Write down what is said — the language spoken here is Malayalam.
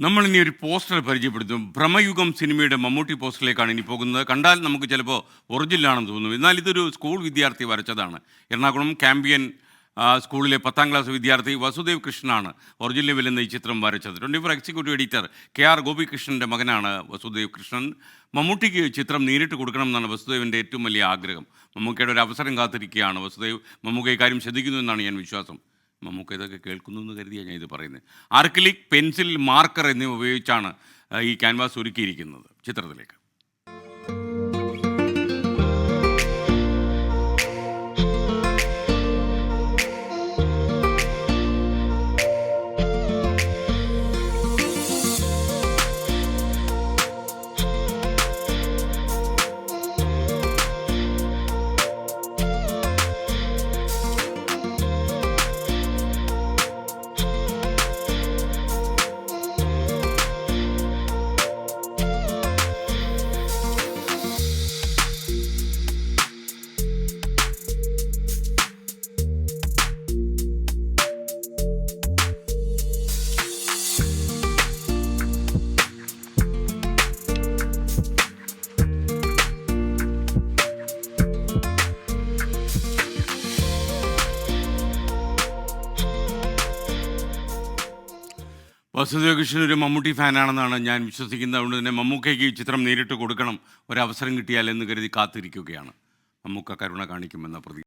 നമ്മൾ ഇനി ഒരു പോസ്റ്റർ പരിചയപ്പെടുത്തും. ഭ്രമയുഗം സിനിമയുടെ മമ്മൂട്ടി പോസ്റ്ററിലേക്കാണ് ഇനി പോകുന്നത്. കണ്ടാൽ നമുക്ക് ചിലപ്പോൾ ഒറിജിനലാണെന്ന് തോന്നും. എന്നാൽ ഇതൊരു സ്കൂൾ വിദ്യാർത്ഥി വരച്ചതാണ്. എറണാകുളം ക്യാമ്പിയൻ സ്കൂളിലെ 10ാം ക്ലാസ് വിദ്യാർത്ഥി വസുദേവ് കൃഷ്ണനാണ് ഒറിജിനൽ വില്ലെന്ന ഈ ചിത്രം വരച്ചത്. 24 എക്സിക്യൂട്ടീവ് എഡിറ്റർ KR ഗോപികൃഷ്ണൻ്റെ മകനാണ് വസുദേവ് കൃഷ്ണൻ. മമ്മൂട്ടിക്ക് ചിത്രം നേരിട്ട് കൊടുക്കണം എന്നാണ് വസുദേവിൻ്റെ ഏറ്റവും വലിയ ആഗ്രഹം. മമ്മൂക്കയുടെ ഒരു അവസരം കാത്തിരിക്കുകയാണ് വസുദേവ്. മമ്മൂക്ക ഇക്കാര്യം ശ്രദ്ധിക്കുന്നു എന്നാണ് ഞാൻ വിശ്വാസം. മമ്മൂക്ക ഇതൊക്കെ കേൾക്കുന്നു എന്ന് കരുതിയാണ് ഞാൻ ഇത് പറയുന്നത്. ആർക്കിലിക്, പെൻസിൽ, മാർക്കർ എന്നിവ ഉപയോഗിച്ചാണ് ഈ ക്യാൻവാസ് ഒരുക്കിയിരിക്കുന്നത്. ചിത്രത്തിലേക്ക് വസുദേവ് കൃഷ്ണൻ ഒരു മമ്മൂട്ടി ഫാനാണെന്നാണ് ഞാൻ വിശ്വസിക്കുന്നത്. അതുകൊണ്ട് തന്നെ മമ്മൂക്കയ്ക്ക് ഈ ചിത്രം നേരിട്ട് കൊടുക്കണം, ഒരവസരം കിട്ടിയാൽ എന്ന് കരുതി കാത്തിരിക്കുകയാണ്. മമ്മൂക്ക കരുണ കാണിക്കുമെന്ന പ്രതീക്ഷ.